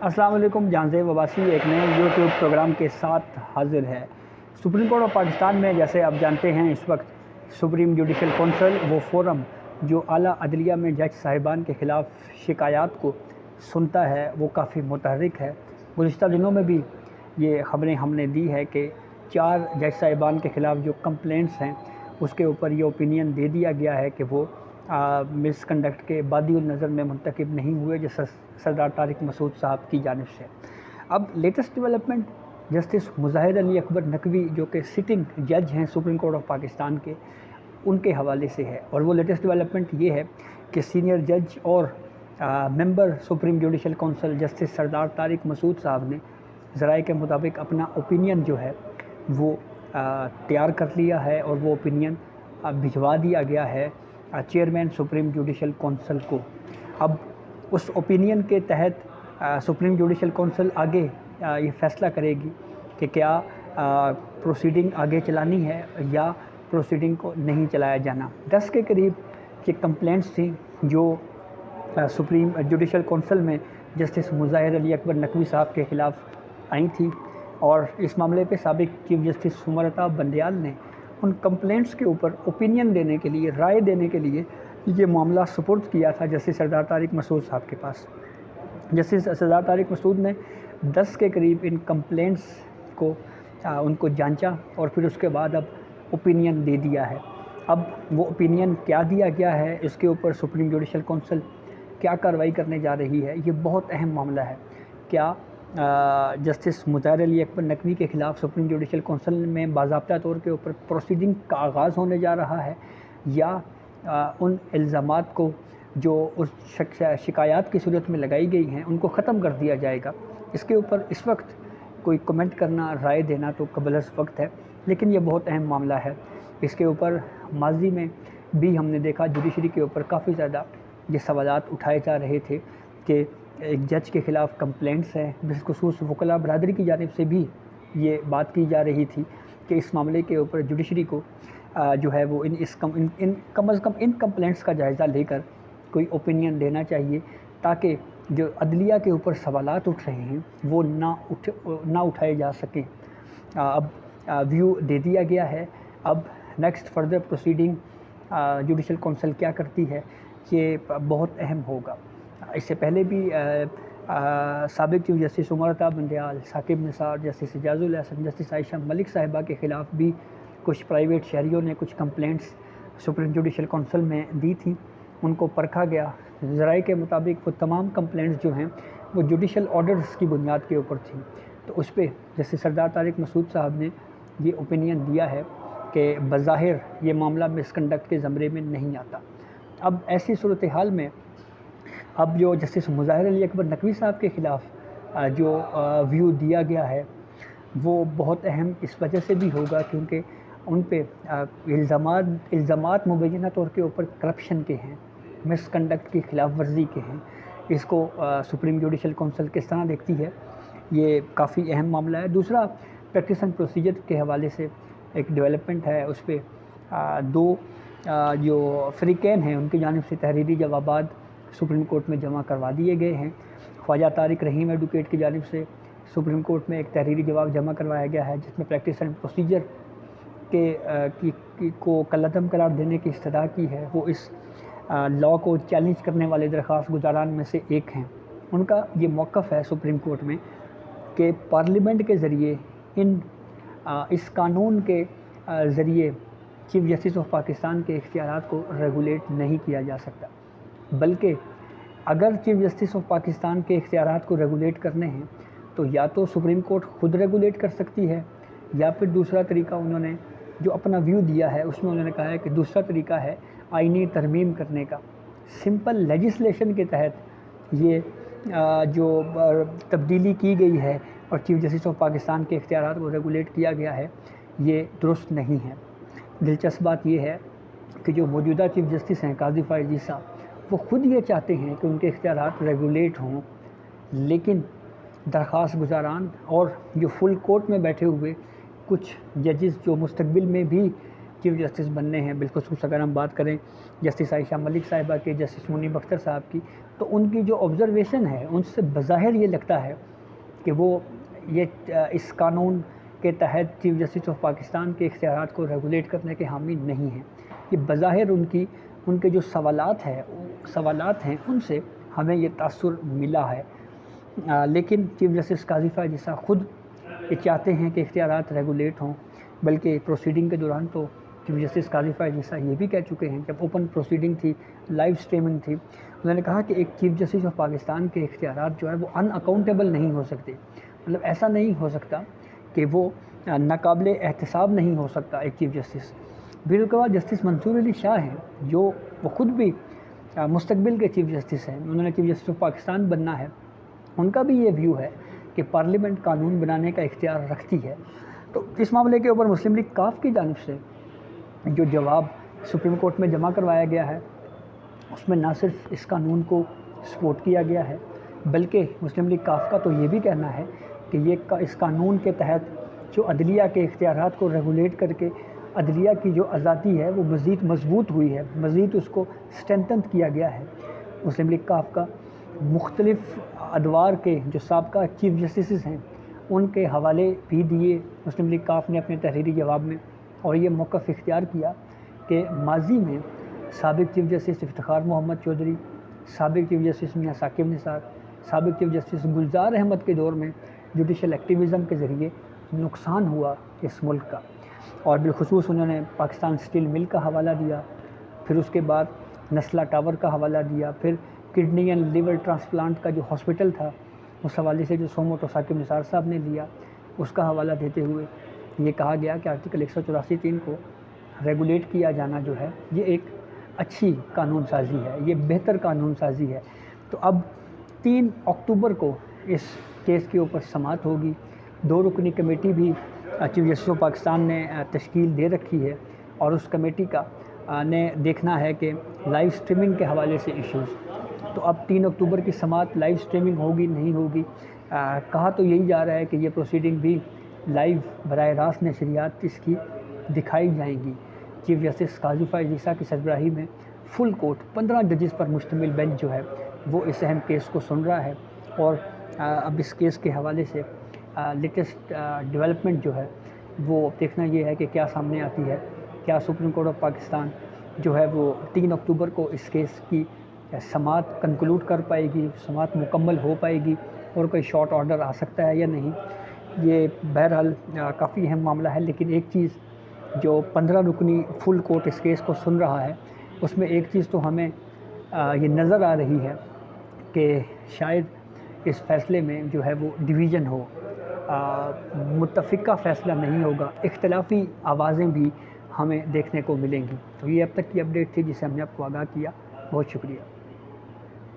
السلام علیکم جانزیب عباسی ایک نئے یوٹیوب پروگرام کے ساتھ حاضر ہے۔ سپریم کورٹ آف پاکستان میں جیسے آپ جانتے ہیں اس وقت سپریم جوڈیشل کونسل وہ فورم جو اعلیٰ عدلیہ میں جج صاحبان کے خلاف شکایات کو سنتا ہے وہ کافی متحرک ہے۔ گزشتہ دنوں میں بھی یہ خبریں ہم نے دی ہے کہ 4 جج صاحبان کے خلاف جو کمپلینٹس ہیں اس کے اوپر یہ اوپینین دے دیا گیا ہے کہ وہ مس کنڈکٹ کے بادی النظر میں منتخب نہیں ہوئے جو سردار طارق مسعود صاحب کی جانب سے۔ اب لیٹسٹ ڈیولپمنٹ جسٹس مظاہر علی اکبر نقوی جو کہ سٹنگ جج ہیں سپریم کورٹ آف پاکستان کے، ان کے حوالے سے ہے، اور وہ لیٹسٹ ڈیولپمنٹ یہ ہے کہ سینئر جج اور ممبر سپریم جوڈیشل کونسل جسٹس سردار طارق مسعود صاحب نے ذرائع کے مطابق اپنا اوپینین جو ہے وہ تیار کر لیا ہے، اور وہ اوپینین بھجوا دیا گیا ہے چیئرمین سپریم جوڈیشل کونسل کو۔ اب اس اوپینین کے تحت سپریم جوڈیشل کونسل آگے یہ فیصلہ کرے گی کہ کیا پروسیڈنگ آگے چلانی ہے یا پروسیڈنگ کو نہیں چلایا جانا۔ 10 کے قریب یہ کمپلینٹس تھیں جو سپریم جوڈیشل کونسل میں جسٹس مظاہر علی اکبر نقوی صاحب کے خلاف آئی تھیں، اور اس معاملے پہ سابق چیف جسٹس عمر عطا بندیال نے ان کمپلینٹس کے اوپر اوپینین دینے کے لیے، رائے دینے کے لیے یہ معاملہ سپرد کیا تھا جسٹس سردار طارق مسعود صاحب کے پاس۔ جسٹس سردار طارق مسعود نے 10 کے قریب ان کمپلینٹس کو ان کو جانچا، اور پھر اس کے بعد اب اوپینین دے دیا ہے۔ اب وہ اوپینین کیا دیا گیا ہے، اس کے اوپر سپریم جوڈیشل کونسل کیا کارروائی کرنے جا رہی ہے، یہ بہت اہم معاملہ ہے۔ کیا جسٹس مظاہر علی اکبر نقوی کے خلاف سپریم جوڈیشل کونسل میں باضابطہ طور کے اوپر پروسیڈنگ کا آغاز ہونے جا رہا ہے، یا ان الزامات کو جو اس شکایات کی صورت میں لگائی گئی ہیں ان کو ختم کر دیا جائے گا؟ اس کے اوپر اس وقت کوئی کمنٹ کرنا، رائے دینا تو قبل از وقت ہے، لیکن یہ بہت اہم معاملہ ہے۔ اس کے اوپر ماضی میں بھی ہم نے دیکھا جوڈیشری کے اوپر کافی زیادہ یہ سوالات اٹھائے جا رہے تھے کہ ایک جج کے خلاف کمپلینٹس ہیں، بالخصوص وکلاء برادری کی جانب سے بھی یہ بات کی جا رہی تھی کہ اس معاملے کے اوپر جوڈیشری کو جو ہے وہ کم از کم ان کمپلینٹس کا جائزہ لے کر کوئی اوپینین دینا چاہیے، تاکہ جو عدلیہ کے اوپر سوالات اٹھ رہے ہیں وہ نہ اٹھائے جا سکیں۔ اب ویو دے دیا گیا ہے، اب next further proceeding judicial council کیا کرتی ہے یہ بہت اہم ہوگا۔ اس سے پہلے بھی سابق chief justice Umar Ata Bandial, Saqib Nisar, justice اعجاز الحسن، جسٹس عائشہ ملک صاحبہ کے خلاف بھی کچھ پرائیویٹ شہریوں نے کچھ کمپلینٹس سپریم جوڈیشل کونسل میں دی تھیں، ان کو پرکھا گیا۔ ذرائع کے مطابق وہ تمام کمپلینٹس جو ہیں وہ جوڈیشل آرڈرز کی بنیاد کے اوپر تھیں، تو اس پہ جیسے سردار طارق مسعود صاحب نے یہ اوپینین دیا ہے کہ بظاہر یہ معاملہ مس کنڈکٹ کے زمرے میں نہیں آتا۔ اب ایسی صورتحال میں اب جو جسٹس مظاہر علی اکبر نقوی صاحب کے خلاف جو ویو دیا گیا ہے وہ بہت اہم اس وجہ سے بھی ہوگا کیونکہ ان پہ الزامات مبینہ طور کے اوپر کرپشن کے ہیں، مس کنڈکٹ کی خلاف ورزی کے ہیں۔ اس کو سپریم جوڈیشل کونسل کس طرح دیکھتی ہے، یہ کافی اہم معاملہ ہے۔ دوسرا پریکٹس اینڈ پروسیجر کے حوالے سے ایک ڈیولپمنٹ ہے، اس پہ 2 جو فریقین ہیں ان کی جانب سے تحریری جوابات سپریم کورٹ میں جمع کروا دیے گئے ہیں۔ خواجہ طارق رحیم ایڈوکیٹ کی جانب سے سپریم کورٹ میں ایک تحریری جواب جمع کروایا گیا ہے جس میں پریکٹس اینڈ پروسیجر کو کالعدم قرار دینے کی استدعا کی ہے۔ وہ اس لاء کو چیلنج کرنے والے درخواست گزاران میں سے ایک ہیں۔ ان کا یہ موقف ہے سپریم کورٹ میں کہ پارلیمنٹ کے ذریعے اس قانون کے ذریعے چیف جسٹس آف پاکستان کے اختیارات کو ریگولیٹ نہیں کیا جا سکتا، بلکہ اگر چیف جسٹس آف پاکستان کے اختیارات کو ریگولیٹ کرنے ہیں تو یا تو سپریم کورٹ خود ریگولیٹ کر سکتی ہے، یا پھر دوسرا طریقہ انہوں نے جو اپنا ویو دیا ہے اس میں انہوں نے کہا ہے کہ دوسرا طریقہ ہے آئینی ترمیم کرنے کا۔ سمپل لیجسلیشن کے تحت یہ جو تبدیلی کی گئی ہے اور چیف جسٹس آف پاکستان کے اختیارات کو ریگولیٹ کیا گیا ہے یہ درست نہیں ہے۔ دلچسپ بات یہ ہے کہ جو موجودہ چیف جسٹس ہیں قاضی فائز عیسیٰ، وہ خود یہ چاہتے ہیں کہ ان کے اختیارات ریگولیٹ ہوں، لیکن درخواست گزاران اور جو فل کورٹ میں بیٹھے ہوئے کچھ ججز جو مستقبل میں بھی چیف جسٹس بننے ہیں، بالخصوص اگر ہم بات کریں جسٹس عائشہ ملک صاحبہ کی، جسٹس منیب اختر صاحب کی، تو ان کی جو آبزرویشن ہے ان سے بظاہر یہ لگتا ہے کہ وہ اس قانون کے تحت چیف جسٹس آف پاکستان کے اختیارات کو ریگولیٹ کرنے کے حامی نہیں ہیں۔ یہ بظاہر ان کے جو سوالات ہیں ان سے ہمیں یہ تاثر ملا ہے، لیکن چیف جسٹس قاضی فائز عیسیٰ خود یہ چاہتے ہیں کہ اختیارات ریگولیٹ ہوں، بلکہ پروسیڈنگ کے دوران تو چیف جسٹس قاضی فائز عیسیٰ یہ بھی کہہ چکے ہیں، جب اوپن پروسیڈنگ تھی، لائیو سٹریمنگ تھی، انہوں نے کہا کہ ایک چیف جسٹس آف پاکستان کے اختیارات جو ہے وہ ان اکاؤنٹیبل نہیں ہو سکتے، مطلب ایسا نہیں ہو سکتا کہ وہ ناقابل احتساب نہیں ہو سکتا ایک چیف جسٹس۔ پھر اس کے بعد جسٹس منصور علی شاہ ہیں، جو وہ خود بھی مستقبل کے چیف جسٹس ہیں، انہوں نے چیف جسٹس آف پاکستان بننا ہے، ان کا بھی یہ ویو ہے کہ پارلیمنٹ قانون بنانے کا اختیار رکھتی ہے۔ تو اس معاملے کے اوپر مسلم لیگ کاف کی جانب سے جو جواب سپریم کورٹ میں جمع کروایا گیا ہے، اس میں نہ صرف اس قانون کو سپورٹ کیا گیا ہے، بلکہ مسلم لیگ کاف کا تو یہ بھی کہنا ہے کہ اس قانون کے تحت جو عدلیہ کے اختیارات کو ریگولیٹ کر کے عدلیہ کی جو آزادی ہے وہ مزید مضبوط ہوئی ہے، مزید اس کو اسٹرینتھن کیا گیا ہے۔ مسلم لیگ کاف کا مختلف ادوار کے جو سابقہ چیف جسٹسز ہیں ان کے حوالے بھی دیے مسلم لیگ کاف نے اپنے تحریری جواب میں، اور یہ موقف اختیار کیا کہ ماضی میں سابق چیف جسٹس افتخار محمد چودھری، سابق چیف جسٹس میاں ثاقب نثار، سابق چیف جسٹس گلزار احمد کے دور میں جوڈیشل ایکٹیویزم کے ذریعے نقصان ہوا اس ملک کا، اور بالخصوص انہوں نے پاکستان اسٹیل مل کا حوالہ دیا، پھر اس کے بعد نسلہ ٹاور کا حوالہ دیا، پھر کڈنی اینڈ لیور ٹرانسپلانٹ کا جو ہاسپٹل تھا اس حوالے سے جو سوموٹو ثاقب نثار صاحب نے لیا اس کا حوالہ دیتے ہوئے یہ کہا گیا کہ آرٹیکل 184(3) کو ریگولیٹ کیا جانا جو ہے یہ ایک اچھی قانون سازی ہے، یہ بہتر قانون سازی ہے۔ تو اب 3 اکتوبر کو اس کیس کے اوپر سماعت ہوگی، 2 رکنی کمیٹی بھی چیف جسٹس آف پاکستان نے تشکیل دے رکھی ہے، اور اس کمیٹی کا نے دیکھنا ہے کہ لائیو سٹریمنگ کے حوالے سے ایشوز۔ تو اب 3 اکتوبر کی سماعت لائیو سٹریمنگ ہوگی نہیں ہوگی، کہا تو یہی جا رہا ہے کہ یہ پروسیڈنگ بھی لائیو براہ راست نشریات اس کی دکھائی جائیں گی۔ چیف جسٹس قاضی فائز عیسیٰ کی سربراہی میں فل کورٹ 15 ججز پر مشتمل بینچ جو ہے وہ اس اہم کیس کو سن رہا ہے، اور اب اس کیس کے حوالے سے لیٹسٹ ڈیولپمنٹ جو ہے وہ دیکھنا یہ ہے کہ کیا سامنے آتی ہے، کیا سپریم کورٹ آف پاکستان جو ہے وہ 3 اکتوبر کو اس کیس کی سماعت کنکلوڈ کر پائے گی، سماعت مکمل ہو پائے گی، اور کوئی شارٹ آرڈر آ سکتا ہے یا نہیں۔ یہ بہرحال کافی اہم معاملہ ہے، لیکن ایک چیز جو 15 رکنی فل کورٹ اس کیس کو سن رہا ہے اس میں ایک چیز تو ہمیں یہ نظر آ رہی ہے کہ شاید اس فیصلے میں جو ہے وہ ڈویژن ہو، متفقہ فیصلہ نہیں ہوگا، اختلافی آوازیں بھی ہمیں دیکھنے کو ملیں گی۔ تو یہ اب تک کی اپڈیٹ تھی جسے ہم نے آپ کو آگاہ کیا، بہت شکریہ۔